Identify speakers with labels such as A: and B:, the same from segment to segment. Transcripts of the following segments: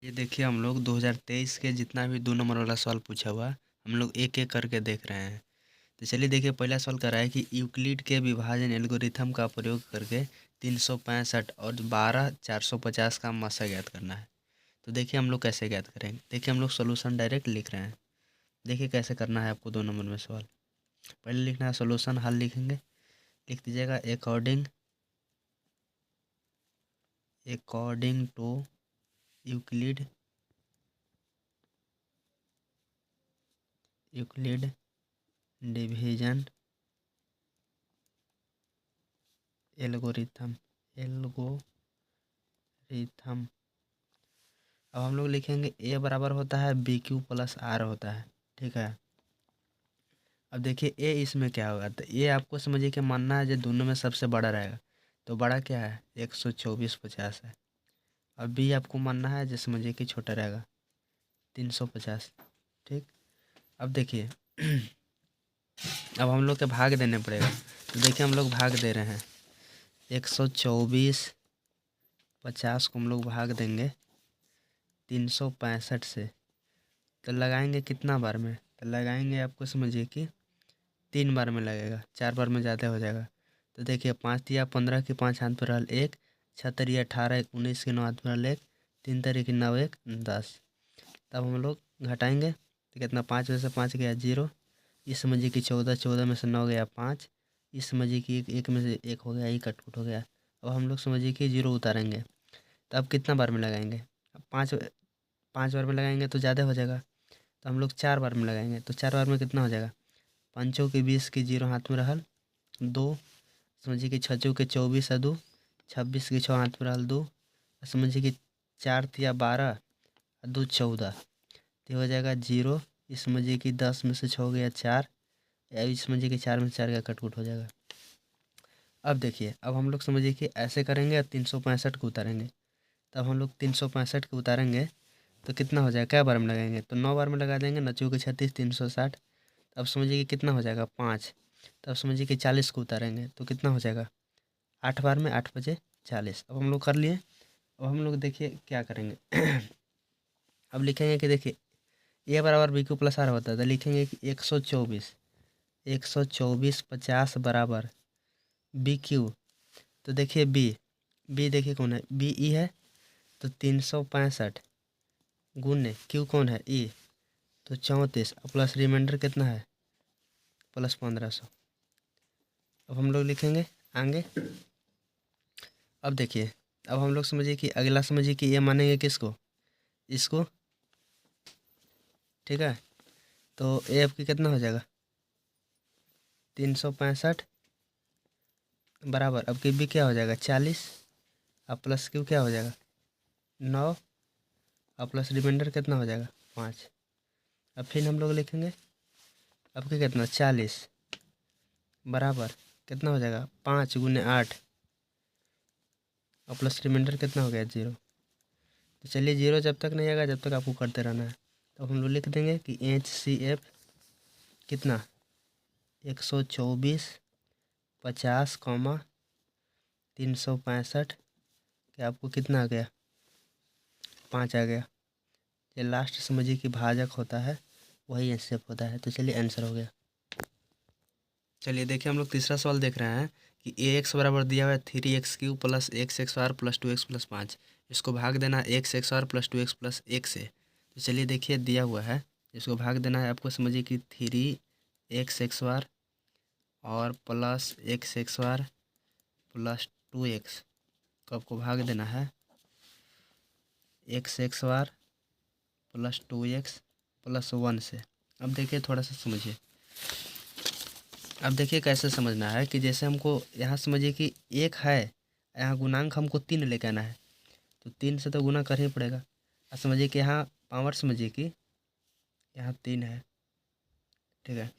A: ये देखिए हम लोग 2023 के जितना भी 2 नंबर वाला सवाल पूछा हुआ हम लोग एक एक करके देख रहे हैं। तो चलिए देखिए पहला सवाल कर रहा है कि यूक्लिड के विभाजन एल्गोरिथम का प्रयोग करके 365 और 12 450 का मसा ज्ञात करना है। तो देखिए हम लोग कैसे ज्ञात करेंगे। देखिए हम लोग सोल्यूशन डायरेक्ट लिख रहे हैं। देखिए कैसे करना है आपको 2 नंबर में सवाल। पहले लिखना है सोल्यूशन, हल लिखेंगे। लिख दीजिएगा according to Euclid division algorithm. अब हम लोग लिखेंगे ए बराबर होता है BQ प्लस आर होता है। ठीक है। अब देखिए ए इसमें क्या होगा, तो ए आपको समझिए कि मानना है जो दोनों में सबसे बड़ा रहेगा। तो बड़ा क्या है 124/50 है। अब बी आपको मानना है जो समझिए कि छोटा रहेगा 350। ठीक। अब देखिए अब हम लोग के भाग देने पड़ेगा। तो देखिए हम लोग भाग दे रहे हैं 124/50 को हम लोग भाग देंगे 365 से। तो लगाएंगे कितना बार में, तो लगाएंगे आपको समझिए कि 3 बार में लगेगा, 4 बार में ज़्यादा हो जाएगा। तो देखिए 5×15 की 5 हाथ पर रहल 1, 6×18 19 की 9 हाथ पर रहल 1, 3×3 9 1 10। तब हम लोग घटाएंगे तो कितना 5 में से 5 गया 0। इस समझिए कि 14, 14 में से 9 गया 5। इस समझिए कि एक में से 1 हो गया, एक कटकुट हो गया। अब हम लोग समझिए कि 0 उतारेंगे। तब कितना बार में लगाएंगे, अब 5 बार में लगाएंगे तो ज़्यादा हो जाएगा। तो हम लोग 4 बार में लगाएंगे तो 4 बार में कितना हो जाएगा, 5×20 की 0 हाथ में रहल 2। समझिए कि 6×24 है 2, 26 की 6 हाथ में रहल 2। समझिए कि 4×3 = 12 और 2 = 14। तो हो जाएगा 0। इस समझिए कि 10 में से 6 हो गया 4। इस समझिए कि 4 में से 4 का कटकुट हो जाएगा। अब देखिए अब हम लोग समझिए कि ऐसे करेंगे और 365 को उतारेंगे। तब हम लोग 365 को उतारेंगे तो कितना हो जाएगा, क्या बार में लगाएंगे, तो 9 बार में लगा देंगे। 9×4 = 36, 360। अब समझिए कि कितना हो जाएगा 5। तब समझिए कि 40 को उतारेंगे तो कितना हो जाएगा 8 बार में, 8×5 = 40। अब हम लोग कर लिए। अब हम लोग देखिए क्या करेंगे अब लिखेंगे कि देखिए ए बराबर BQ प्लस आर होता है। तो लिखेंगे कि 124/50 बराबर BQ। तो देखिए बी देखिए कौन है, BE है। तो 365 गुने क्यू कौन है E, तो 34 प्लस रिमाइंडर कितना है प्लस 1500। अब हम लोग लिखेंगे आगे। अब देखिए अब हम लोग समझिए कि अगला समझिए कि ये मानेंगे किसको, इसको। ठीक है। तो ए आपकी कितना हो जाएगा 365 बराबर अब की बी क्या हो जाएगा 40 और प्लस क्यू क्या हो जाएगा 9 और प्लस रिमाइंडर कितना हो जाएगा 5। अब फिर हम लोग लिखेंगे अब की कितना 40 बराबर कितना हो जाएगा 5×8 और प्लस रिमाइंडर कितना हो गया 0। तो चलिए 0 जब तक नहीं आएगा जब तक आपको करते रहना है। तो हम लोग लिख देंगे कि HCF कितना 124/50, 365 कि आपको कितना आ गया 5 आ गया। ये लास्ट समझिए कि भाजक होता है, वही HCF होता है। तो चलिए आंसर हो गया। चलिए देखिए हम लोग तीसरा सवाल देख रहे हैं कि AX बराबर दिया हुआ है 3x³ plus XXR plus 2x plus 5। इसको भाग देना है XXR प्लस 2x प्लस 1 से। तो चलिए देखिए दिया हुआ है, इसको भाग देना है आपको समझिए कि 3XXR और प्लस XXR प्लस 2x को आपको भाग देना है XXR प्लस 2x प्लस 1 से। अब देखिए थोड़ा सा समझिए। अब देखिए कैसे समझना है कि जैसे हमको यहाँ समझिए कि 1 है, यहाँ गुणांक हमको 3 लेके आना है। तो 3 से तो गुना कर ही पड़ेगा। और समझिए कि यहाँ पावर समझिए कि यहाँ 3 है। ठीक है।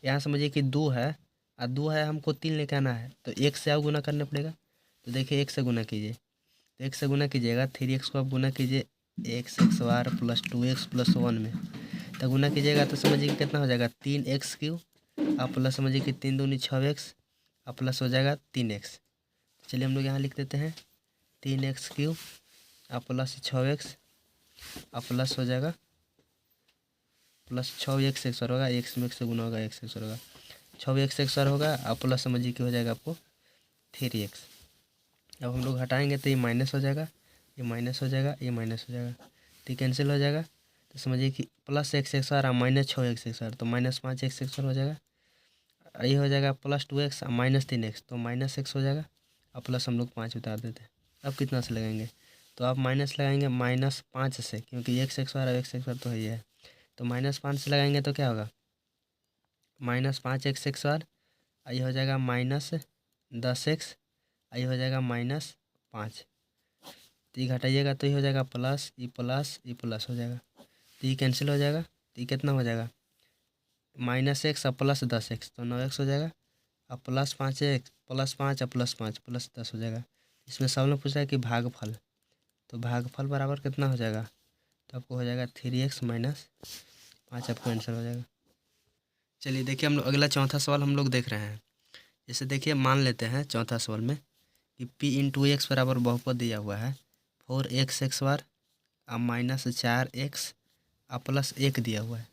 A: यहाँ समझिए कि 2 है और 2 है, हमको 3 लेके आना है तो 1 से आप गुना करने पड़ेगा। तो देखिए 1 से गुना कीजिए। तो 1 से गुना कीजिएगा 3x को आप गुना कीजिए XXR प्लस 2x प्लस 1 में। तो गुना कीजिएगा तो समझिए कि कितना हो जाएगा 3x³ और प्लस समझिए कि 3 दूनी 6x और प्लस हो जाएगा 3x। चलिए हम लोग यहाँ लिख देते हैं 3x³ और प्लस 6x और प्लस हो जाएगा प्लस 6x होगा, एक्स में 1 से गुना होगा, x होगा 6x होगा और प्लस समझिए कि हो जाएगा आपको 3x। अब हम लोग हटाएंगे तो ये माइनस हो जाएगा, ये माइनस हो जाएगा, ये माइनस हो जाएगा, तो कैंसिल हो जाएगा। तो समझिए कि प्लस x और माइनस 6x तो माइनस 5x हो जाएगा। ये हो जाएगा प्लस 2x माइनस 3x तो माइनस x हो जाएगा और प्लस हम लोग 5 उतार देते हैं। अब कितना से लगाएंगे तो आप माइनस लगाएंगे -5 से, क्योंकि x और x तो ही है, तो -5 से लगाएंगे तो क्या होगा -5x और ये हो जाएगा -10x, ये हो जाएगा -5, तो ये घटाइएगा तो ये हो जाएगा प्लस, ये प्लस हो जाएगा, तो ये कैंसिल हो जाएगा। तो ये कितना हो जाएगा -x और प्लस 10x तो 9x हो जाएगा और प्लस 5x प्लस 5 और प्लस 5 प्लस 10 हो जाएगा। इसमें सब लोग पूछ रहा है कि भागफल, तो भागफल बराबर कितना हो जाएगा, तो आपको हो जाएगा 3x माइनस 5, आपको आंसर हो जाएगा। चलिए देखिए हम लोग अगला चौथा सवाल हम लोग देख रहे हैं। जैसे देखिए मान लेते हैं चौथा सवाल में कि p/x बराबर बहुपद दिया हुआ है 4x बार और -4x और प्लस 1 दिया हुआ है।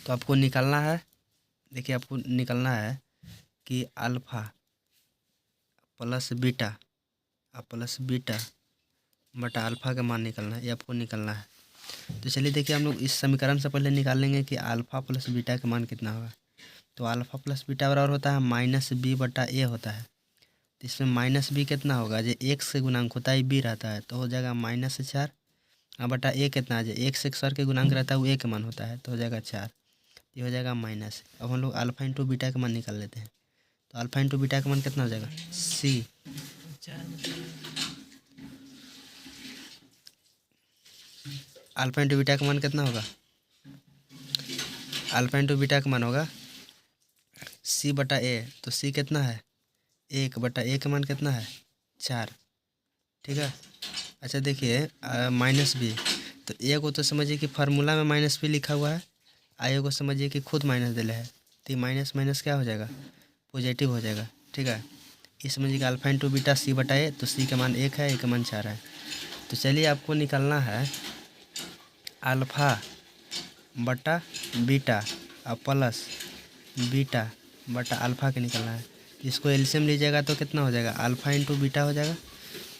A: तो आपको निकालना है, देखिए आपको निकालना है कि अल्फ़ा प्लस बीटा और प्लस बीटा बटा अल्फ़ा का मान निकालना है, ये आपको निकालना है। तो चलिए देखिए हम लोग इस समीकरण से पहले निकाल लेंगे कि अल्फ़ा प्लस बीटा का मान कितना होगा। तो अल्फ़ा प्लस बीटा बराबर होता है -b/a होता है। तो इसमें -b कितना होगा, जो x से गुणांक होता है b रहता है तो हो जाएगा -4 और बटा a कितना है, जो x XOR के गुणांक रहता है वो a का मान होता है तो हो जाएगा 4, ये हो जाएगा माइनस। अब हम लोग अल्फ़ा इंटू बीटा का मान निकाल लेते हैं। तो अल्फ़ा इंटू बीटा का मान कितना हो जाएगा c, अल्फ़ा इंटू बीटा का मान कितना होगा, अल्फ़ा इंटू बीटा का मान होगा c/a, तो c कितना है 1/a का मान कितना है 4, ठीक है। अच्छा देखिए -b, तो a को तो समझिए कि फार्मूला में -b लिखा हुआ है, a को समझिए कि खुद माइनस दिले है, तो माइनस माइनस क्या हो जाएगा पॉजिटिव हो जाएगा, ठीक है। ये समझिए कि अल्फ़ा इंटू बीटा c/a, तो c का मान 1 है, a का मान 4 है। तो चलिए आपको निकालना है अल्फ़ा बटा बीटा और प्लस बीटा बटा अल्फ़ा के निकालना है। इसको एलसीएम लीजिएगा तो कितना हो जाएगा अल्फ़ा इंटू बीटा हो जाएगा,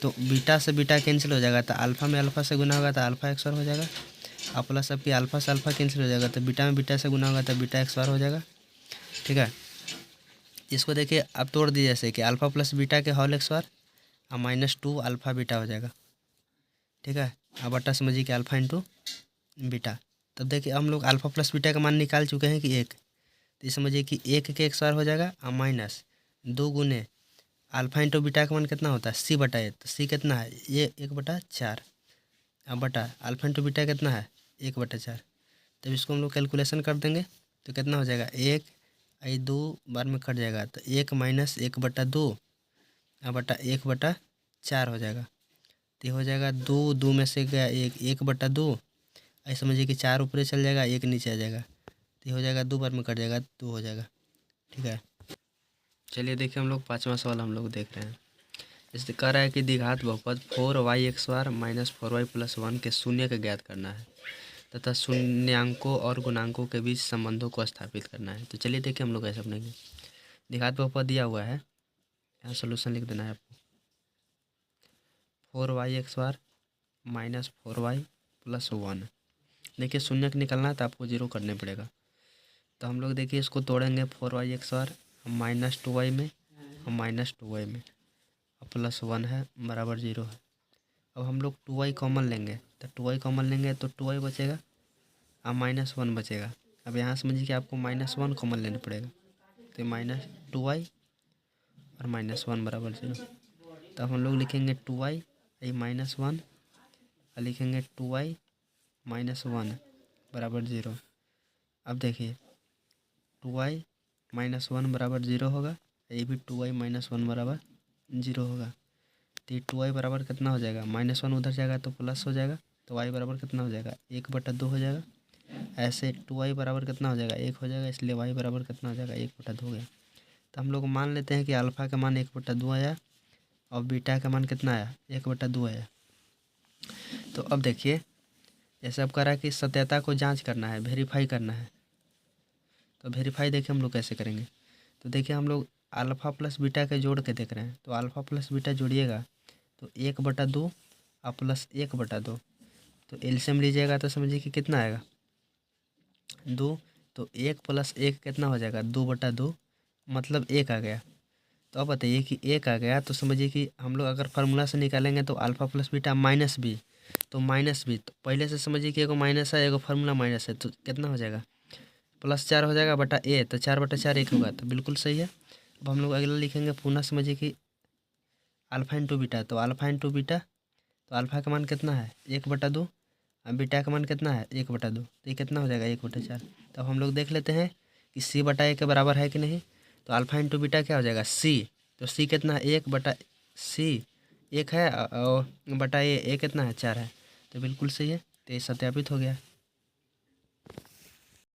A: तो बीटा से बीटा कैंसिल हो जाएगा, तो अल्फ़ा में अल्फ़ा से गुना होगा तो अल्फ़ा XOR हो जाएगा और प्लस आपकी अल्फ़ा से अल्फ़ा कैंसिल हो जाएगा, तो बीटा में बीटा से गुना होगा तो बीटा XOR हो जाएगा, ठीक है। इसको देखिए अब तोड़ दीजिए जैसे कि अल्फ़ा प्लस बीटा के होल XOR और -2 अल्फ़ा बीटा हो जाएगा, ठीक है। अब बटा समझिए कि अल्फ़ा इंटू बीटा, तब देखिए हम लोग अल्फ़ा प्लस बीटा का मान निकाल चुके हैं कि 1, तो ये समझिए कि 1 के XOR हो जाएगा और -2 गुने अल्फ़ा इंटू बीटा का मान कितना होता है c/a, तो c कितना है ये 1/4 अब बटा अल्फ़ा इंटू बीटा कितना है 1/4, तब इसको हम लोग कैलकुलेशन कर देंगे तो कितना हो जाएगा 1 2 बार में कट जाएगा, तो 1 - 1/2 और बटा 1/4 हो जाएगा, तो ये हो जाएगा 2 2 में से गया 1/2, ऐसे समझिए कि 4 ऊपर चल जाएगा 1 नीचे आ जाएगा, तो ये हो जाएगा 2 बार में कट जाएगा 2 हो जाएगा, ठीक है। चलिए देखिए हम लोग पाँचवा सवाल हम लोग देख रहे हैं। इससे कह रहा है कि द्विघात बहुपद 4y(x)² - 4y + 1 के शून्य का ज्ञात करना है तथा शून्यांकों और गुणांकों के बीच संबंधों को स्थापित करना है। तो चलिए देखिए हम लोग ऐसा अपनेंगे, द्विघात बहुपद दिया हुआ है, यहाँ सोल्यूशन लिख देना है आपको 4y(x)² - 4y + 1। देखिए शून्य का निकलना है तो आपको 0 करने पड़ेगा, तो हम लोग देखिए इसको तोड़ेंगे 4y(x)² -2y में और -2y में और +1 है बराबर 0 है। अब हम लोग 2y कॉमन लेंगे, तो 2y कॉमन लेंगे तो 2y बचेगा और -1 बचेगा। अब यहाँ समझिए कि आपको -1 कॉमन लेना पड़ेगा, तो -2y और -1 बराबर 0। तो हम लोग लिखेंगे 2y ये -1 और लिखेंगे 2y - 1 बराबर 0। अब देखिए 2y - 1 बराबर 0 होगा, ये भी 2y - 1 बराबर 0 होगा, तो 2y बराबर कितना हो जाएगा -1 उधर जाएगा तो प्लस हो जाएगा, तो y बराबर कितना हो जाएगा 1/2 हो जाएगा। ऐसे 2y बराबर कितना हो जाएगा 1 हो जाएगा, इसलिए y बराबर कितना हो जाएगा 1/2 हो गया। तो हम लोग मान लेते हैं कि अल्फ़ा का मान 1/2 आया और बीटा का मान कितना आया 1/2 आया। तो अब देखिए जैसे अब कह रहा है कि सत्यता को जांच करना है, वेरीफाई करना है। तो वेरीफाई देखिए हम लोग कैसे करेंगे। तो देखिए हम लोग अल्फ़ा प्लस बीटा के जोड़ के देख रहे हैं। तो अल्फ़ा प्लस बीटा जोड़िएगा तो 1/2 और प्लस 1/2, तो एलसीएम लीजिएगा तो समझिए कि कितना आएगा 2। तो 1 + 1 कितना हो जाएगा 2/2, मतलब 1 आ गया। तो अब बताइए कि 1 आ गया तो समझिए कि हम लोग अगर फार्मूला से निकालेंगे तो alpha plus beta minus B, तो माइनस बी, तो पहले से समझिए कि एगो माइनस है, एगो फार्मूला माइनस है, तो कितना हो जाएगा +4 हो जाएगा बटा ए, तो 4/4 1 होगा, तो बिल्कुल सही है। अब हम लोग अगला लिखेंगे, पुनः समझिए कि अल्फ़ा इंटू बीटा, तो अल्फ़ा इंटू बीटा, तो अल्फ़ा का मान कितना है 1/2 और बीटा का मान कितना है 1/2, तो ये कितना हो जाएगा 1/4। तो अब हम लोग देख लेते हैं कि c/a के बराबर है कि नहीं। तो अल्फ़ा इंटू बीटा क्या हो जाएगा c, तो c कितना है 1/c, 1 है, और बटा ए कितना है 4 है, तो बिल्कुल सही है। तो ये सत्यापित हो गया।